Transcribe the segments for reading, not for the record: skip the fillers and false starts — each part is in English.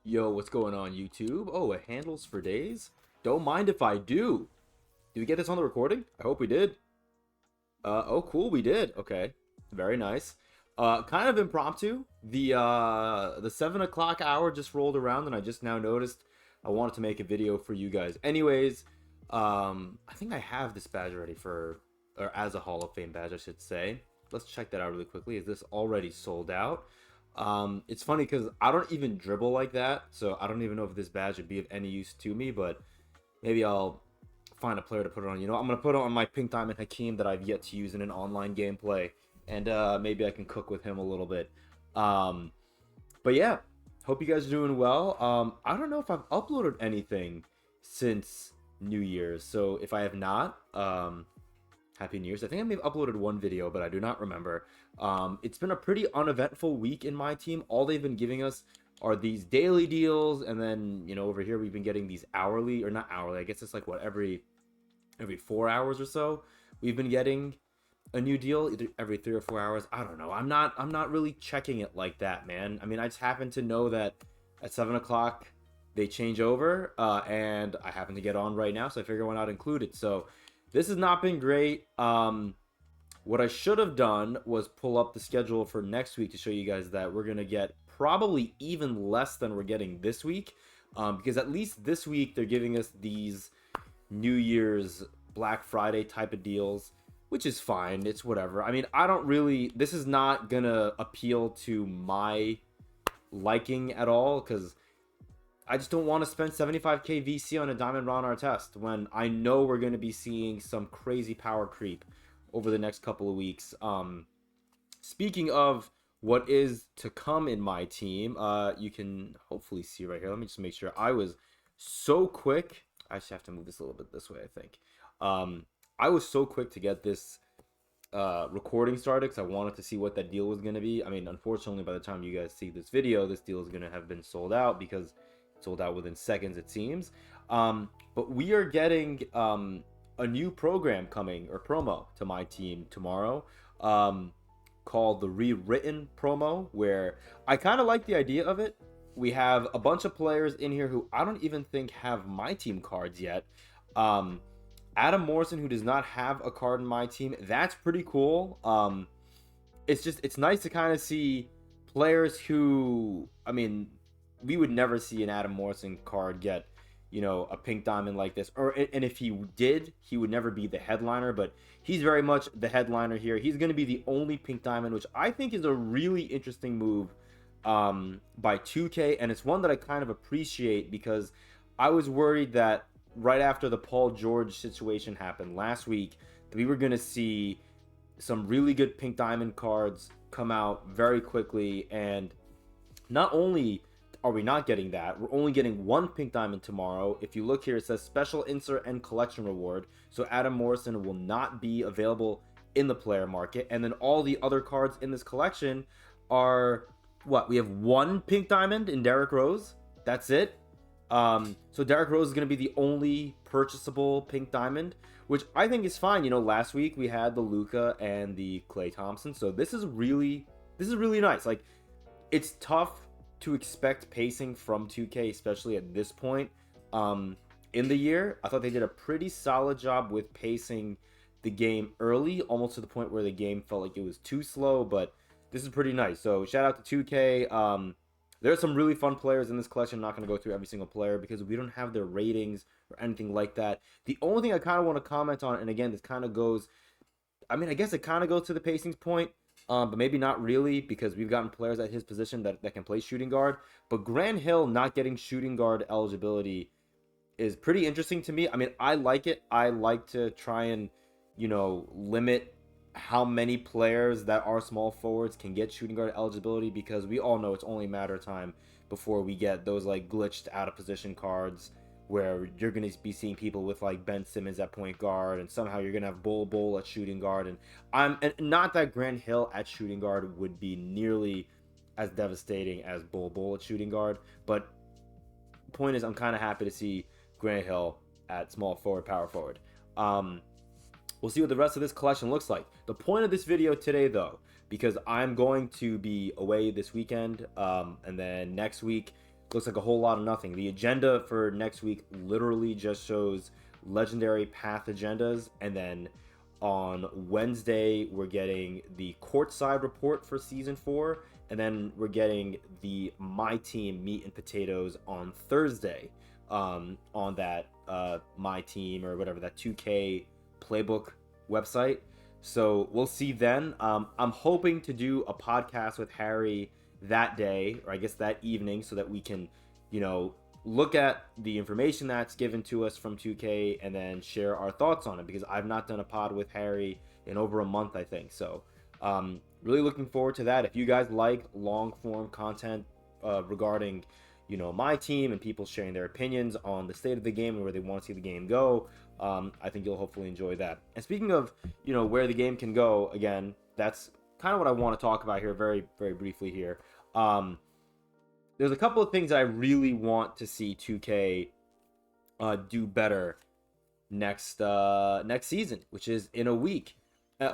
Yo, what's going on, YouTube? Oh, it handles for days? Don't mind if I do. Did we get this on the recording? I hope we did. Oh, cool, we did. Okay, very nice. Kind of impromptu. The 7 o'clock hour just rolled around, and I just now noticed I wanted to make a video for you guys. Anyways, I think I have this badge already or as a Hall of Fame badge, I should say. Let's check that out really quickly. Is this already sold out? It's funny because I don't even dribble like that, so I don't even know if this badge would be of any use to me, but maybe I'll find a player to put it on. I'm gonna put it on my Pink Diamond Hakeem that I've yet to use in an online gameplay, and maybe I can cook with him a little bit. Um, but yeah, hope you guys are doing well. I don't know if I've uploaded anything since New Year's, so if I have not, Happy New Year's. I think I may have uploaded one video, but I do not remember. It's been a pretty uneventful week in my team. All they've been giving us are these daily deals, and then over here we've been getting these hourly, or not hourly. I guess it's like what, every 4 hours or so we've been getting a new deal, either every 3 or 4 hours. I don't know. I'm not really checking it like that, man. I mean, I just happen to know that at 7 o'clock they change over, and I happen to get on right now, so I figure why not include it. So this has not been great. What I should have done was pull up the schedule for next week to show you guys that we're gonna get probably even less than we're getting this week, because at least this week they're giving us these New Year's Black Friday type of deals, which is fine. It's whatever. I mean, I don't really. This is not gonna appeal to my liking at all because I just don't want to spend 75k VC on a Diamond Ron Artest when I know we're going to be seeing some crazy power creep over the next couple of weeks. Speaking of what is to come in my team, you can hopefully see right here. Let me just make sure. I was so quick. I just have to move this a little bit this way, I think. I was so quick to get this recording started because I wanted to see what that deal was going to be. I mean, unfortunately, by the time you guys see this video, this deal is going to have been sold out because it sold out within seconds, it seems. But we are getting a new program coming, or promo, to my team tomorrow, called the Rewritten promo, where I kind of like the idea of it. We have a bunch of players in here who I don't even think have my team cards yet. Adam Morrison, who does not have a card in my team, that's pretty cool. It's nice to kind of see players who, I mean, we would never see an Adam Morrison card get, a pink diamond like this. And if he did, he would never be the headliner, but he's very much the headliner here. He's going to be the only pink diamond, which I think is a really interesting move by 2K, and it's one that I kind of appreciate because I was worried that right after the Paul George situation happened last week, that we were going to see some really good pink diamond cards come out very quickly, and not only are we not getting that, we're only getting one pink diamond tomorrow. If you look here, it says special insert and collection reward, so Adam Morrison will not be available in the player market, and then all the other cards in this collection are what, we have one pink diamond in Derrick Rose. That's it. So Derrick Rose is going to be the only purchasable pink diamond, which I think is fine. Last week we had the Luka and the Klay Thompson, so this is really nice. Like, it's tough to expect pacing from 2K, especially at this point in the year. I thought they did a pretty solid job with pacing the game early, almost to the point where the game felt like it was too slow, but this is pretty nice. So shout out to 2K. There are some really fun players in this collection. I'm not going to go through every single player because we don't have their ratings or anything like that. The only thing I kind of want to comment on, and again, this kind of goes, I mean, I guess it kind of goes to the pacings point, but maybe not really because we've gotten players at his position that can play shooting guard. But Grant Hill not getting shooting guard eligibility is pretty interesting to me. I mean, I like it. I like to try and, limit how many players that are small forwards can get shooting guard eligibility, because we all know it's only a matter of time before we get those like glitched out of position cards where you're going to be seeing people with like Ben Simmons at point guard, and somehow you're going to have Bol at shooting guard. And not that Grant Hill at shooting guard would be nearly as devastating as Bol at shooting guard, but the point is I'm kind of happy to see Grant Hill at small forward, power forward. We'll see what the rest of this collection looks like. The point of this video today, though, because I'm going to be away this weekend, and then next week looks like a whole lot of nothing. The agenda for next week literally just shows legendary path agendas, and then on Wednesday we're getting the courtside report for season 4, and then we're getting the MyTeam meat and potatoes on Thursday, on that MyTeam or whatever, that 2K playbook website. So we'll see then. I'm hoping to do a podcast with Harry that day, or I guess that evening, so that we can, look at the information that's given to us from 2K and then share our thoughts on it, because I've not done a pod with Harry in over a month, I think. So really looking forward to that. If you guys like long form content regarding my team and people sharing their opinions on the state of the game and where they want to see the game go, I think you'll hopefully enjoy that. And speaking of where the game can go, again, that's kind of what I want to talk about here very, very briefly here. There's a couple of things that I really want to see 2K do better next season, which is in a week.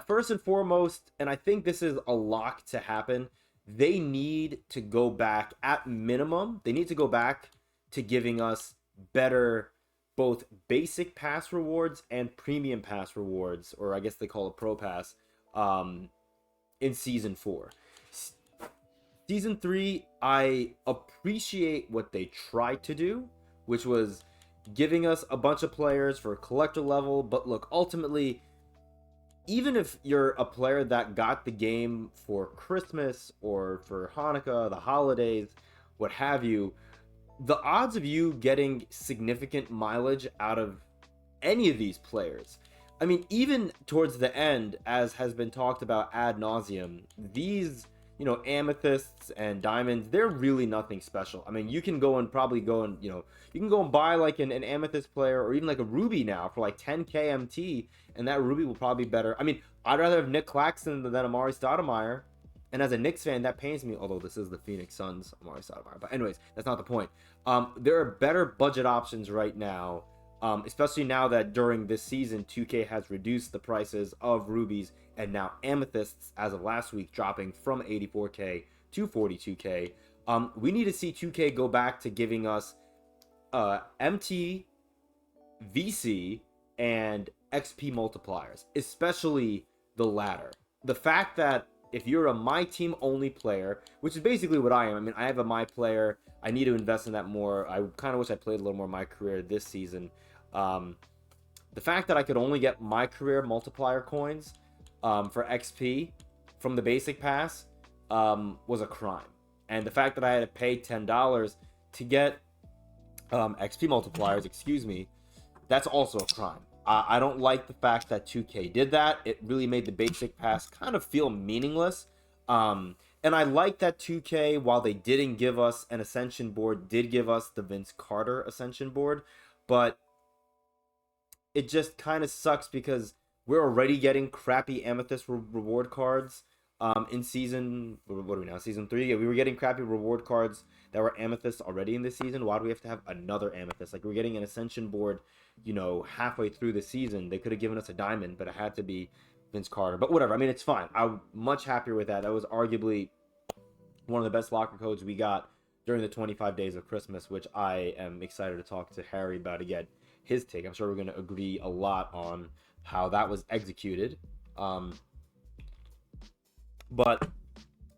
First and foremost, and I think this is a lock to happen, they need to go back, at minimum, they need to go back to giving us better both basic pass rewards and premium pass rewards, or I guess they call it pro pass, in season 4. Season 3, I appreciate what they tried to do, which was giving us a bunch of players for collector level. But look, ultimately, even if you're a player that got the game for Christmas or for Hanukkah, the holidays, what have you, the odds of you getting significant mileage out of any of these players, I mean, even towards the end, as has been talked about ad nauseum, these amethysts and diamonds, they're really nothing special. I mean, you can go and you can go and buy like an amethyst player, or even like a ruby now for like 10k MT, and that ruby will probably be better. I mean, I'd rather have Nick Claxton than Amari Stoudemire, and as a Knicks fan, that pains me, although this is the Phoenix Suns, Amari Stoudemire. But anyways, that's not the point. There are better budget options right now, especially now that during this season 2K has reduced the prices of rubies and now amethysts as of last week, dropping from 84k to 42k. We need to see 2K go back to giving us MT, VC, and XP multipliers, especially the latter. The fact that if you're a MyTeam only player, which is basically what I am, I mean, I have a My player, I need to invest in that more. I kind of wish I played a little more My Career this season. The fact that I could only get My Career multiplier coins for XP from the basic pass was a crime. And the fact that I had to pay $10 to get XP multipliers, that's also a crime. I don't like the fact that 2K did that. It really made the basic pass kind of feel meaningless. And I like that 2K, while they didn't give us an Ascension board, did give us the Vince Carter Ascension board. But it just kind of sucks because we're already getting crappy Amethyst reward cards in season... What are we now? Season 3? Yeah, we were getting crappy reward cards that were Amethysts already in this season. Why do we have to have another Amethyst? Like, we're getting an Ascension board, halfway through the season. They could have given us a Diamond, but it had to be Vince Carter. But whatever. I mean, it's fine. I'm much happier with that. That was arguably one of the best locker codes we got during the 25 days of Christmas, which I am excited to talk to Harry about to get his take. I'm sure we're going to agree a lot on how that was executed. But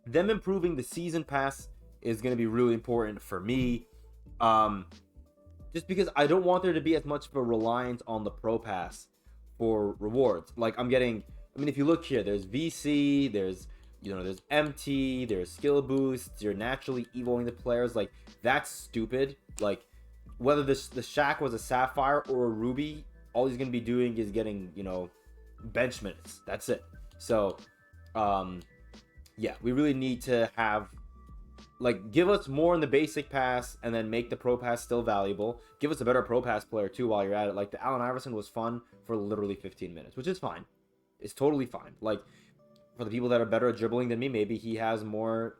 them improving the season pass is going to be really important for me. Just because I don't want there to be as much of a reliance on the pro pass for rewards. Like, if you look here, there's VC, there's MT, there's skill boosts, you're naturally evoing the players. Like, that's stupid. Like, whether the Shaq was a Sapphire or a Ruby, all he's going to be doing is getting, bench minutes. That's it. So, yeah, we really need to have, give us more in the basic pass and then make the pro pass still valuable. Give us a better pro pass player, too, while you're at it. Like, the Allen Iverson was fun for literally 15 minutes, which is fine. It's totally fine. Like, for the people that are better at dribbling than me, maybe he has more,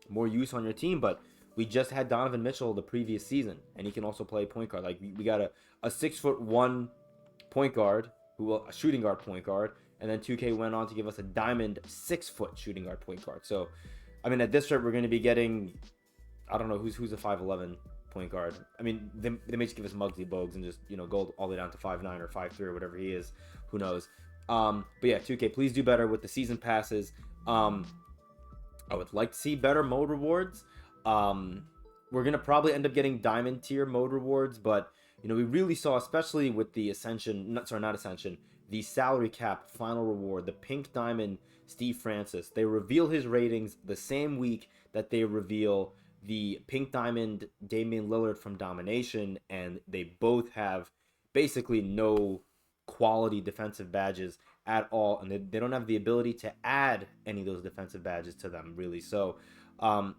more use on your team, but we just had Donovan Mitchell the previous season, and he can also play point guard. Like, we got a 6'1" point guard, a shooting guard point guard, and then 2K went on to give us a diamond 6-foot shooting guard point guard. So, I mean, at this rate, we're going to be getting I don't know who's a 5'11" point guard. I mean, they may just give us Muggsy Bogues and just, go all the way down to 5'9" or 5'3" or whatever he is. Who knows? But yeah, 2K, please do better with the season passes. I would like to see better mode rewards. We're gonna probably end up getting diamond tier mode rewards, but we really saw, especially with the not Ascension, the salary cap final reward, the pink diamond Steve Francis. They reveal his ratings the same week that they reveal the pink diamond Damian Lillard from Domination, and they both have basically no quality defensive badges at all, and they don't have the ability to add any of those defensive badges to them, really. So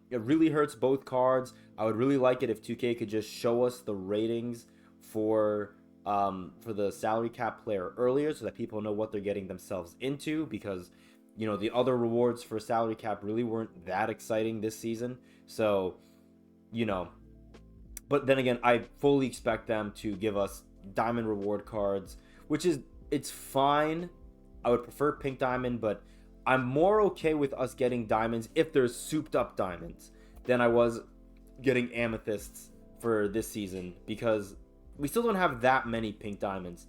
it really hurts both cards. I would really like it if 2K could just show us the ratings for the salary cap player earlier, so that people know what they're getting themselves into, because the other rewards for salary cap really weren't that exciting this season. So but then again, I fully expect them to give us diamond reward cards, it's fine. I would prefer pink diamond, but I'm more okay with us getting diamonds if there's souped up diamonds than I was getting amethysts for this season, because we still don't have that many pink diamonds.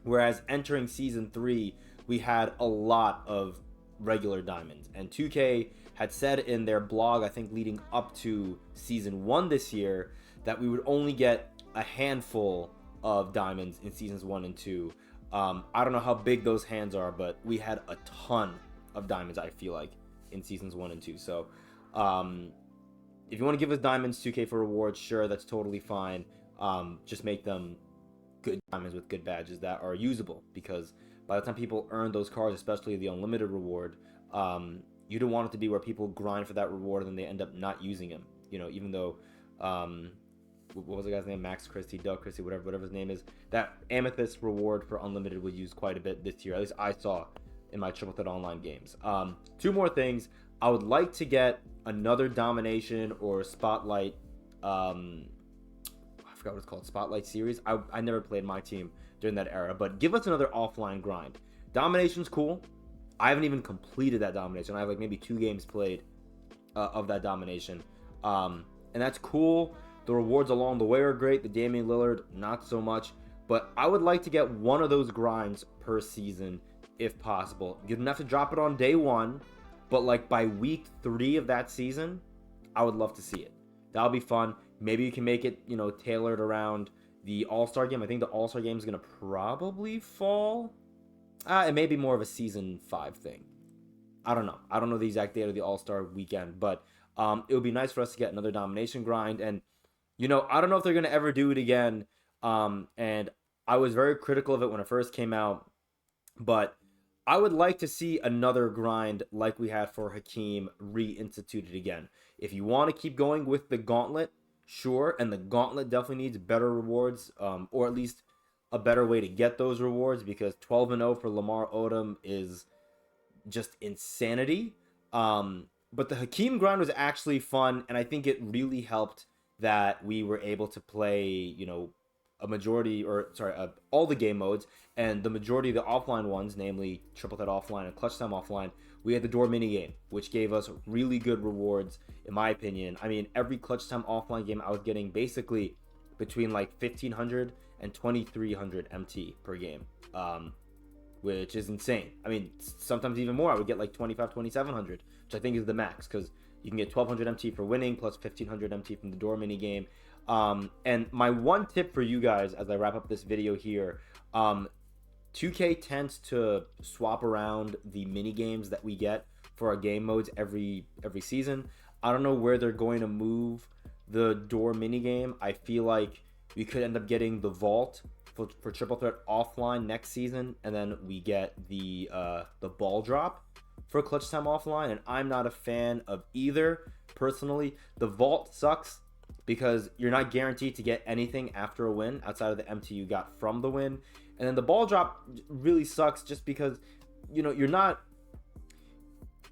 Whereas entering season 3, we had a lot of regular diamonds, and 2K had said in their blog, I think leading up to season 1 this year, that we would only get a handful of diamonds in seasons 1 and 2. I don't know how big those hands are, but we had a ton of diamonds, I feel like, in seasons 1 and 2. So if you want to give us diamonds 2K for rewards, sure, that's totally fine. Just make them good diamonds with good badges that are usable, because by the time people earn those cards, especially the unlimited reward, you don't want it to be where people grind for that reward and then they end up not using them. Even though what was the guy's name? Max Christie, Doug Christie, whatever his name is. That amethyst reward for unlimited was used quite a bit this year. At least I saw in my Triple Threat Online games. 2 more things. I would like to get another Domination or Spotlight. I forgot what it's called. Spotlight series. I never played MyTeam during that era, but give us another offline grind. Domination's cool. I haven't even completed that Domination. I have like maybe 2 games played of that Domination. And that's cool. The rewards along the way are great. The Damian Lillard, not so much. But I would like to get one of those grinds per season, if possible. You don't have to drop it on day 1, but like by week 3 of that season, I would love to see it. That'll be fun. Maybe you can make it, tailored around the All-Star game. I think the All-Star game is going to probably fall. It may be more of a season 5 thing. I don't know. I don't know the exact date of the All-Star weekend, but it would be nice for us to get another Domination grind. And I don't know if they're going to ever do it again. And I was very critical of it when it first came out. But I would like to see another grind like we had for Hakeem reinstituted again. If you want to keep going with the Gauntlet, sure. And the Gauntlet definitely needs better rewards, or at least a better way to get those rewards, because 12-0 for Lamar Odom is just insanity. But the Hakeem grind was actually fun, and I think it really helped that we were able to play, all the game modes, and the majority of the offline ones, namely Triple Threat Offline and Clutch Time Offline, we had the door minigame, which gave us really good rewards, in my opinion. I mean, every Clutch Time Offline game, I was getting basically between like 1,500 and 2,300 MT per game, which is insane. I mean, sometimes even more. I would get like 2,700, which I think is the max, because you can get 1,200 MT for winning, plus 1,500 MT from the door mini game. And my one tip for you guys as I wrap up this video here, 2K tends to swap around the mini games that we get for our game modes every season. I don't know where they're going to move the door mini game. I feel like we could end up getting the vault for Triple Threat Offline next season, and then we get the ball drop for Clutch Time Offline, and I'm not a fan of either. Personally, the vault sucks because you're not guaranteed to get anything after a win outside of the MT you got from the win. And then the ball drop really sucks just because, you're not...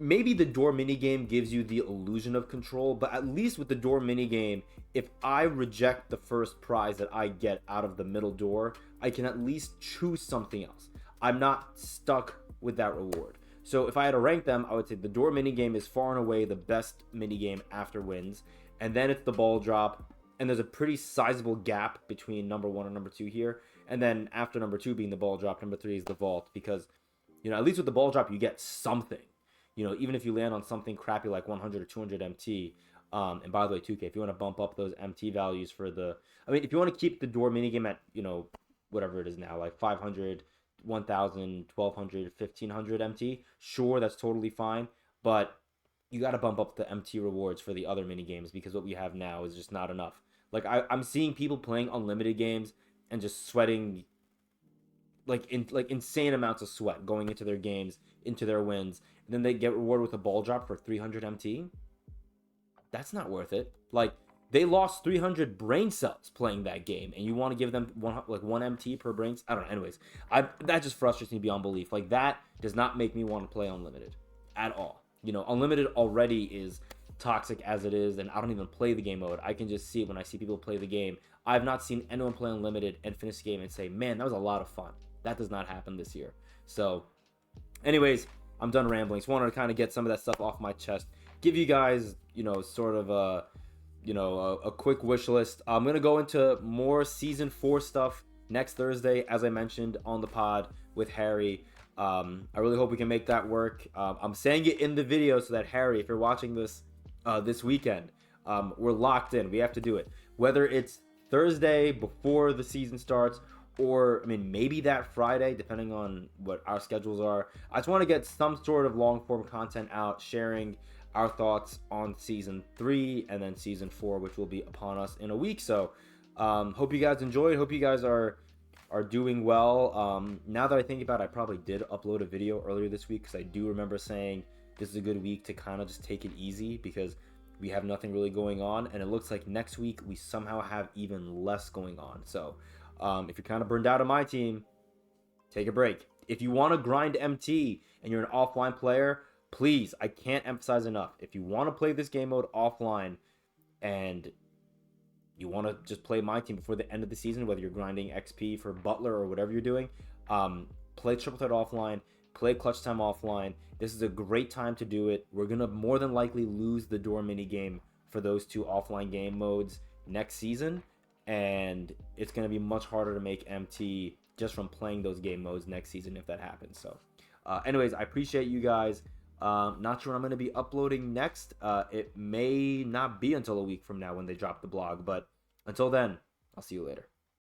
Maybe the door minigame gives you the illusion of control, but at least with the door minigame, if I reject the first prize that I get out of the middle door, I can at least choose something else. I'm not stuck with that reward. So if I had to rank them, I would say the door minigame is far and away the best minigame after wins. and then it's the ball drop, and there's a pretty sizable gap between number 1 and number 2 here. And then after number 2 being the ball drop, number 3 is the vault, because, you know, at least with the ball drop, you get something. You know, even if you land on something crappy like 100 or 200 MT. And by the way, 2K, if you want to bump up those MT values for the, I mean, if you want to keep the door minigame at, you know, whatever it is now, like 500, 1000, 1200, 1500 MT, sure, that's totally fine. But you got to bump up the MT rewards for the other mini games, because what we have now is just not enough. Like, I'm seeing people playing unlimited games and just sweating like insane amounts of sweat going into their games, into their wins, and then they get rewarded with a ball drop for 300 MT. That's not worth it. Like, they lost 300 brain cells playing that game, and you want to give them one MT per brain. I don't know. Anyways, that just frustrates me beyond belief. Like, that does not make me want to play unlimited at all. You know, unlimited already is toxic as it is, and I don't even play the game mode. I can just see it when I see people play the game. I've not seen anyone play unlimited and finish the game and say, man, that was a lot of fun. That does not happen this year. So, anyways, I'm done rambling. Just wanted to kind of get some of that stuff off my chest. Give you guys, you know, sort of a quick wish list. I'm going to go into more Season 4 stuff next Thursday, as I mentioned on the pod with Harry. I really hope we can make that work. I'm saying it in the video so that, Harry, if you're watching this this weekend, we're locked in. We have to do it. Whether it's Thursday before the season starts, or, I mean, maybe that Friday, depending on what our schedules are. I just want to get some sort of long-form content out, sharing our thoughts on Season 3 and then Season 4, which will be upon us in a week. So, hope you guys enjoyed. Hope you guys are doing well. Now that I think about it, I probably did upload a video earlier this week, because I do remember saying this is a good week to kind of just take it easy, because we have nothing really going on, and it looks like next week we somehow have even less going on. So, if you're kind of burned out on MyTeam, take a break. If you want to grind MT and you're an offline player, please, I can't emphasize enough. If you want to play this game mode offline and you want to just play MyTeam before the end of the season, whether you're grinding XP for Butler or whatever you're doing, play Triple Threat offline, play Clutch Time offline. This is a great time to do it. We're going to more than likely lose the door mini game for those two offline game modes next season, and it's going to be much harder to make MT just from playing those game modes next season if that happens. So, anyways, I appreciate you guys. Not sure when I'm going to be uploading next. It may not be until a week from now when they drop the blog, but until then, I'll see you later.